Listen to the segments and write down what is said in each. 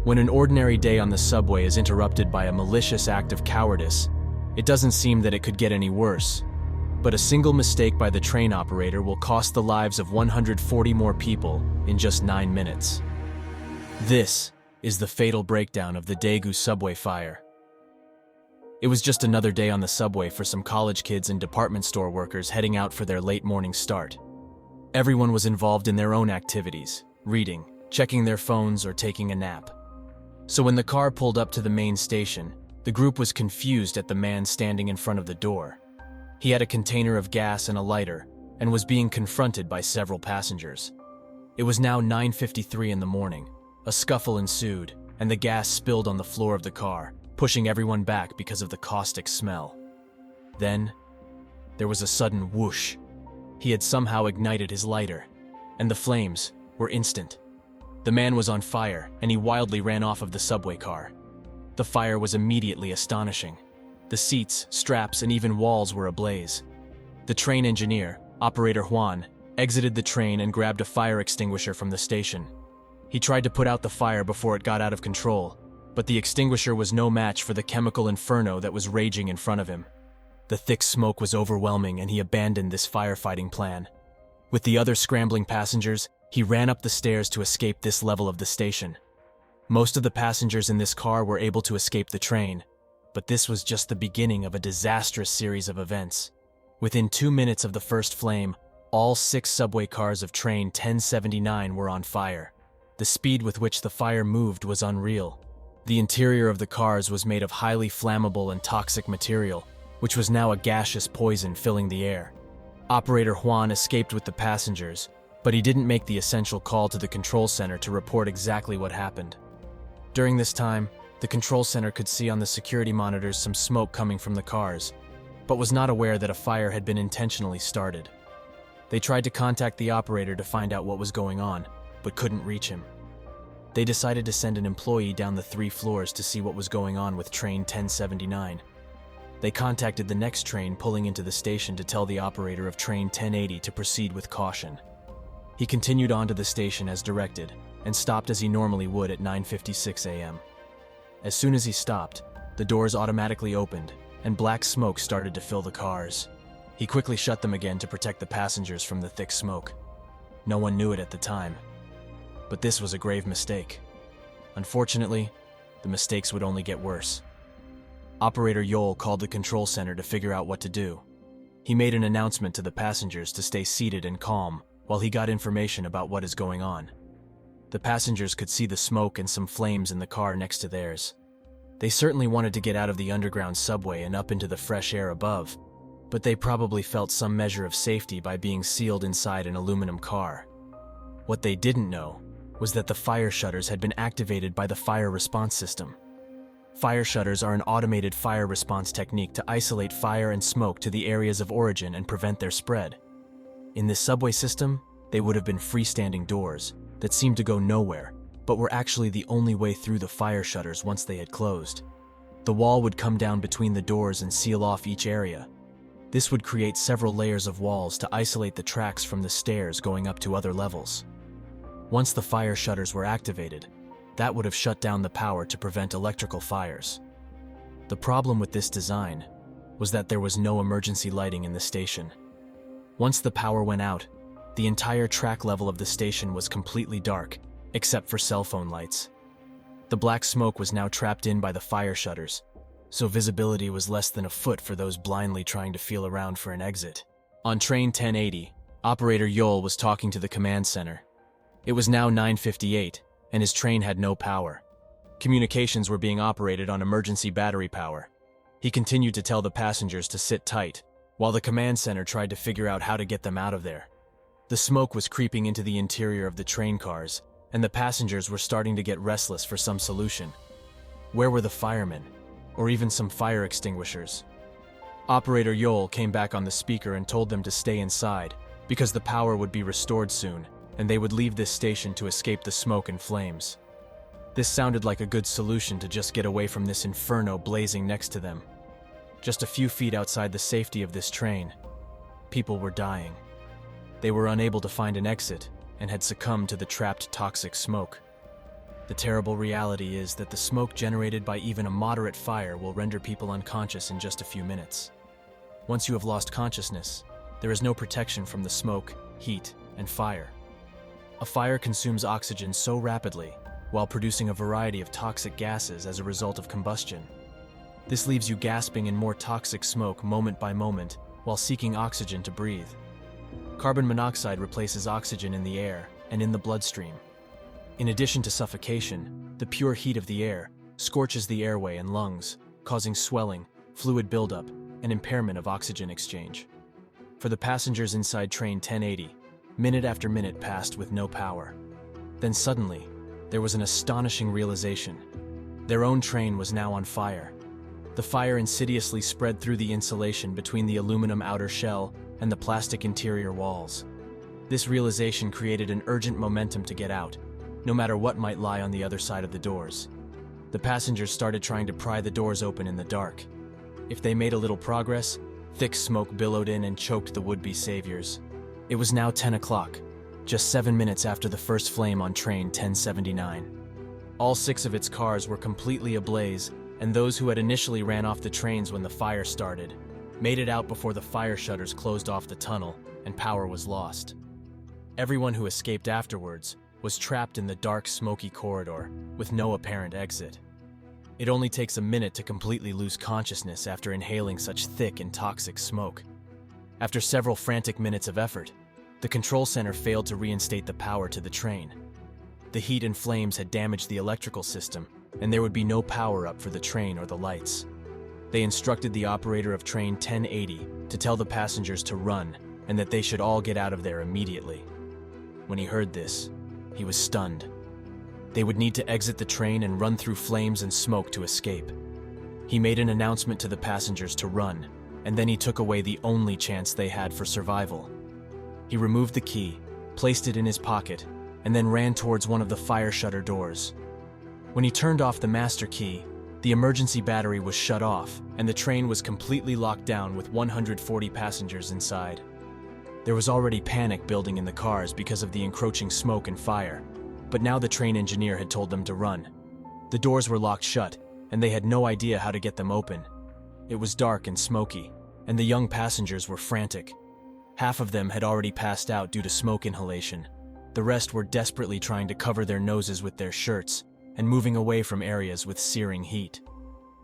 When an ordinary day on the subway is interrupted by a malicious act of cowardice, it doesn't seem that it could get any worse. But a single mistake by the train operator will cost the lives of 140 more people in just 9 minutes. This is the fatal breakdown of the Daegu subway fire. It was just another day on the subway for some college kids and department store workers heading out for their late morning start. Everyone was involved in their own activities, reading, checking their phones, or taking a nap. So when the car pulled up to the main station, the group was confused at the man standing in front of the door. He had a container of gas and a lighter, and was being confronted by several passengers. It was now 9:53 in the morning. A scuffle ensued, and the gas spilled on the floor of the car, pushing everyone back because of the caustic smell. Then, there was a sudden whoosh. He had somehow ignited his lighter, and the flames were instant. The man was on fire, and he wildly ran off of the subway car. The fire was immediately astonishing. The seats, straps, and even walls were ablaze. The train engineer, Operator Juan, exited the train and grabbed a fire extinguisher from the station. He tried to put out the fire before it got out of control, but the extinguisher was no match for the chemical inferno that was raging in front of him. The thick smoke was overwhelming, and he abandoned this firefighting plan. With the other scrambling passengers, he ran up the stairs to escape this level of the station. Most of the passengers in this car were able to escape the train, but this was just the beginning of a disastrous series of events. Within 2 minutes of the first flame, all 6 subway cars of train 1079 were on fire. The speed with which the fire moved was unreal. The interior of the cars was made of highly flammable and toxic material, which was now a gaseous poison filling the air. Operator Juan escaped with the passengers, but he didn't make the essential call to the control center to report exactly what happened. During this time, the control center could see on the security monitors some smoke coming from the cars, but was not aware that a fire had been intentionally started. They tried to contact the operator to find out what was going on, but couldn't reach him. They decided to send an employee down the 3 floors to see what was going on with train 1079. They contacted the next train pulling into the station to tell the operator of train 1080 to proceed with caution. He continued on to the station as directed, and stopped as he normally would at 9:56 a.m. As soon as he stopped, the doors automatically opened, and black smoke started to fill the cars. He quickly shut them again to protect the passengers from the thick smoke. No one knew it at the time, but this was a grave mistake. Unfortunately, the mistakes would only get worse. Operator Yol called the control center to figure out what to do. He made an announcement to the passengers to stay seated and calm while he got information about what is going on. The passengers could see the smoke and some flames in the car next to theirs. They certainly wanted to get out of the underground subway and up into the fresh air above, but they probably felt some measure of safety by being sealed inside an aluminum car. What they didn't know was that the fire shutters had been activated by the fire response system. Fire shutters are an automated fire response technique to isolate fire and smoke to the areas of origin and prevent their spread. In this subway system, they would have been freestanding doors that seemed to go nowhere, but were actually the only way through the fire shutters once they had closed. The wall would come down between the doors and seal off each area. This would create several layers of walls to isolate the tracks from the stairs going up to other levels. Once the fire shutters were activated, that would have shut down the power to prevent electrical fires. The problem with this design was that there was no emergency lighting in the station. Once the power went out, the entire track level of the station was completely dark, except for cell phone lights. The black smoke was now trapped in by the fire shutters, so visibility was less than a foot for those blindly trying to feel around for an exit. On train 1080, Operator Yol was talking to the command center. It was now 9:58, and his train had no power. Communications were being operated on emergency battery power. He continued to tell the passengers to sit tight, while the command center tried to figure out how to get them out of there. The smoke was creeping into the interior of the train cars, and the passengers were starting to get restless for some solution. Where were the firemen, or even some fire extinguishers? Operator Yol came back on the speaker and told them to stay inside, because the power would be restored soon, and they would leave this station to escape the smoke and flames. This sounded like a good solution to just get away from this inferno blazing next to them. Just a few feet outside the safety of this train, people were dying. They were unable to find an exit and had succumbed to the trapped toxic smoke. The terrible reality is that the smoke generated by even a moderate fire will render people unconscious in just a few minutes. Once you have lost consciousness, there is no protection from the smoke, heat, and fire. A fire consumes oxygen so rapidly, while producing a variety of toxic gases as a result of combustion. This leaves you gasping in more toxic smoke moment by moment while seeking oxygen to breathe. Carbon monoxide replaces oxygen in the air and in the bloodstream. In addition to suffocation, the pure heat of the air scorches the airway and lungs, causing swelling, fluid buildup, and impairment of oxygen exchange. For the passengers inside train 1080, minute after minute passed with no power. Then suddenly, there was an astonishing realization. Their own train was now on fire. The fire insidiously spread through the insulation between the aluminum outer shell and the plastic interior walls. This realization created an urgent momentum to get out, no matter what might lie on the other side of the doors. The passengers started trying to pry the doors open in the dark. If they made a little progress, thick smoke billowed in and choked the would-be saviors. It was now 10 o'clock, just 7 minutes after the first flame on train 1079. All 6 of its cars were completely ablaze, and those who had initially ran off the trains when the fire started made it out before the fire shutters closed off the tunnel and power was lost. Everyone who escaped afterwards was trapped in the dark, smoky corridor with no apparent exit. It only takes a minute to completely lose consciousness after inhaling such thick and toxic smoke. After several frantic minutes of effort, the control center failed to reinstate the power to the train. The heat and flames had damaged the electrical system, and there would be no power-up for the train or the lights. They instructed the operator of train 1080 to tell the passengers to run and that they should all get out of there immediately. When he heard this, he was stunned. They would need to exit the train and run through flames and smoke to escape. He made an announcement to the passengers to run, and then he took away the only chance they had for survival. He removed the key, placed it in his pocket, and then ran towards one of the fire shutter doors. When he turned off the master key, the emergency battery was shut off, and the train was completely locked down with 140 passengers inside. There was already panic building in the cars because of the encroaching smoke and fire, but now the train engineer had told them to run. The doors were locked shut, and they had no idea how to get them open. It was dark and smoky, and the young passengers were frantic. Half of them had already passed out due to smoke inhalation. The rest were desperately trying to cover their noses with their shirts and moving away from areas with searing heat.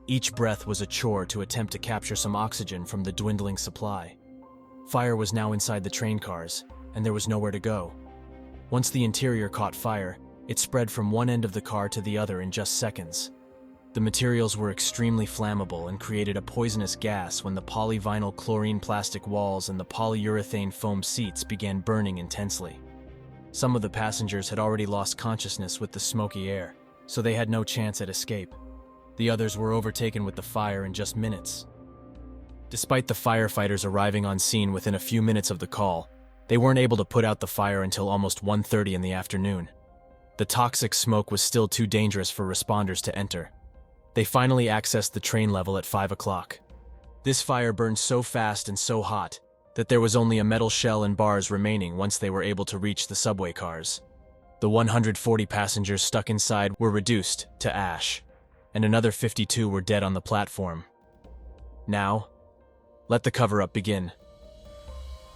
Each breath was a chore to attempt to capture some oxygen from the dwindling supply. Fire was now inside the train cars, and there was nowhere to go. Once the interior caught fire, it spread from one end of the car to the other in just seconds. The materials were extremely flammable and created a poisonous gas when the polyvinyl chlorine plastic walls and the polyurethane foam seats began burning intensely. Some of the passengers had already lost consciousness with the smoky air, so they had no chance at escape. The others were overtaken with the fire in just minutes. Despite the firefighters arriving on scene within a few minutes of the call, they weren't able to put out the fire until almost 1:30 in the afternoon. The toxic smoke was still too dangerous for responders to enter. They finally accessed the train level at 5 o'clock. This fire burned so fast and so hot that there was only a metal shell and bars remaining once they were able to reach the subway cars. The 140 passengers stuck inside were reduced to ash, and another 52 were dead on the platform. Now, let the cover-up begin.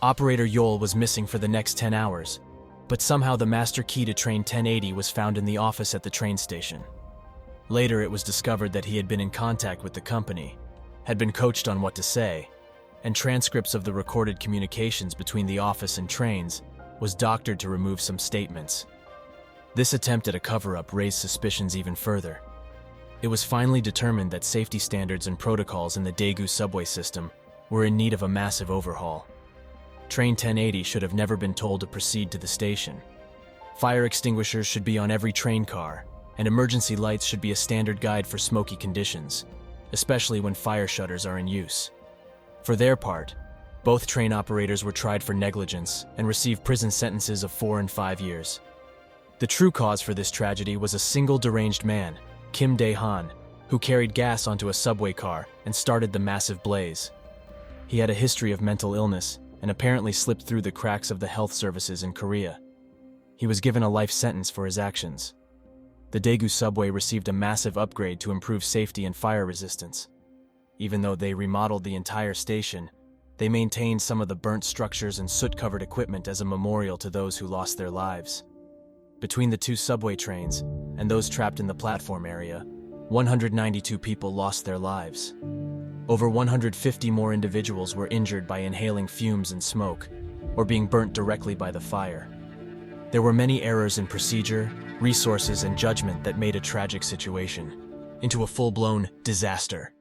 Operator Yol was missing for the next 10 hours, but somehow the master key to train 1080 was found in the office at the train station. Later, it was discovered that he had been in contact with the company, had been coached on what to say, and transcripts of the recorded communications between the office and trains was doctored to remove some statements. This attempt at a cover-up raised suspicions even further. It was finally determined that safety standards and protocols in the Daegu subway system were in need of a massive overhaul. Train 1080 should have never been told to proceed to the station. Fire extinguishers should be on every train car, and emergency lights should be a standard guide for smoky conditions, especially when fire shutters are in use. For their part, both train operators were tried for negligence and received prison sentences of 4 and 5 years. The true cause for this tragedy was a single deranged man, Kim Dae-han, who carried gas onto a subway car and started the massive blaze. He had a history of mental illness and apparently slipped through the cracks of the health services in Korea. He was given a life sentence for his actions. The Daegu Subway received a massive upgrade to improve safety and fire resistance. Even though they remodeled the entire station, they maintained some of the burnt structures and soot-covered equipment as a memorial to those who lost their lives. Between the two subway trains and those trapped in the platform area, 192 people lost their lives. Over 150 more individuals were injured by inhaling fumes and smoke, or being burnt directly by the fire. There were many errors in procedure, resources, and judgment that made a tragic situation into a full-blown disaster.